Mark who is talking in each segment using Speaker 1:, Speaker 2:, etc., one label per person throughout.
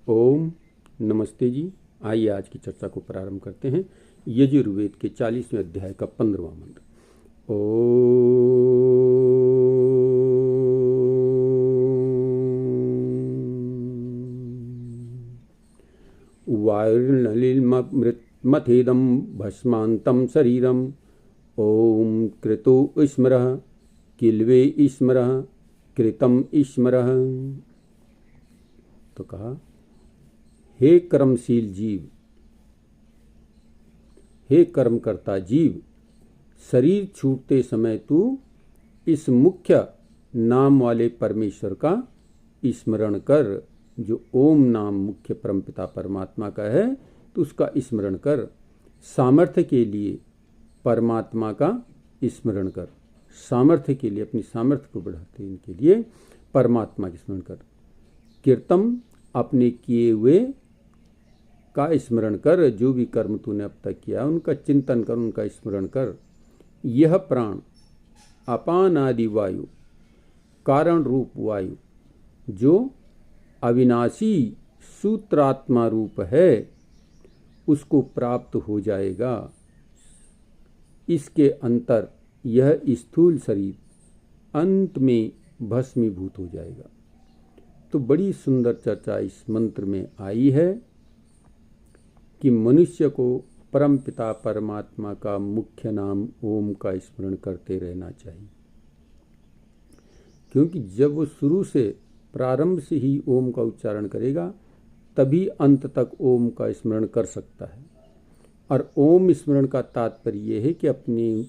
Speaker 1: ओम नमस्ते जी। आइए आज की चर्चा को प्रारंभ करते हैं। यजुर्वेद के 40वें अध्याय का 15वां मंत्र। ओम वायुर्नलिमथेदं भस्मान्तं शरीरम। ओम कृतो स्मरः किल्वे स्मरः कृतम स्मरः। तो कहा, हे कर्मशील जीव, हे कर्म करता जीव, शरीर छूटते समय तू इस मुख्य नाम वाले परमेश्वर का स्मरण कर। जो ओम नाम मुख्य परमपिता परमात्मा का है, तो उसका स्मरण कर। सामर्थ्य के लिए परमात्मा का स्मरण कर। सामर्थ्य के लिए, अपनी सामर्थ्य को बढ़ाते के लिए परमात्मा का स्मरण कर। कीर्तम, अपने किए हुए का स्मरण कर। जो भी कर्म तूने अब तक किया उनका चिंतन कर, उनका स्मरण कर। यह प्राण अपान आदि वायु, कारण रूप वायु, जो अविनाशी सूत्रात्मा रूप है, उसको प्राप्त हो जाएगा। इसके अंतर यह स्थूल शरीर अंत में भस्मीभूत हो जाएगा। तो बड़ी सुंदर चर्चा इस मंत्र में आई है कि मनुष्य को परमपिता परमात्मा का मुख्य नाम ओम का स्मरण करते रहना चाहिए, क्योंकि जब वो शुरू से, प्रारंभ से ही ओम का उच्चारण करेगा, तभी अंत तक ओम का स्मरण कर सकता है। और ओम स्मरण का तात्पर्य यह है कि अपने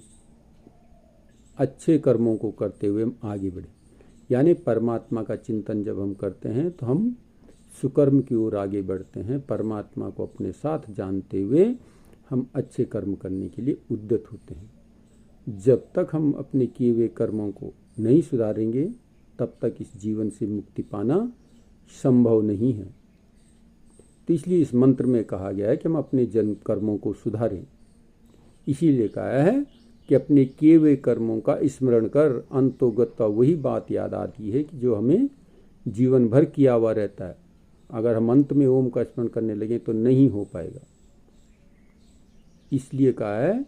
Speaker 1: अच्छे कर्मों को करते हुए हम आगे बढ़े। यानी परमात्मा का चिंतन जब हम करते हैं तो हम सुकर्म की ओर आगे बढ़ते हैं। परमात्मा को अपने साथ जानते हुए हम अच्छे कर्म करने के लिए उद्यत होते हैं। जब तक हम अपने किए हुए कर्मों को नहीं सुधारेंगे, तब तक इस जीवन से मुक्ति पाना संभव नहीं है। तो इसलिए इस मंत्र में कहा गया है कि हम अपने जन्म कर्मों को सुधारें। इसीलिए कहा है कि अपने किए हुए कर्मों का स्मरण कर। अंतोगत्वा वही बात याद आती है कि जो हमें जीवन भर किया हुआ रहता है। अगर हम अंत में ओम का स्मरण करने लगे तो नहीं हो पाएगा। इसलिए कहा है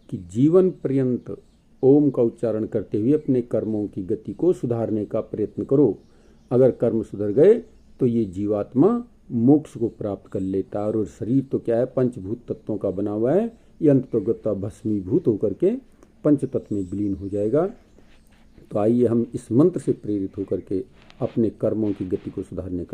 Speaker 1: कि जीवन पर्यंत ओम का उच्चारण करते हुए अपने कर्मों की गति को सुधारने का प्रयत्न करो। अगर कर्म सुधर गए तो ये जीवात्मा मोक्ष को प्राप्त कर लेता है। और शरीर तो क्या है, पंचभूत तत्वों का बना हुआ है। ये अंततोगत्वा भस्मीभूत होकर के पंच तत्व में विलीन हो जाएगा। तो आइए हम इस मंत्र से प्रेरित होकर के अपने कर्मों की गति को सुधारने का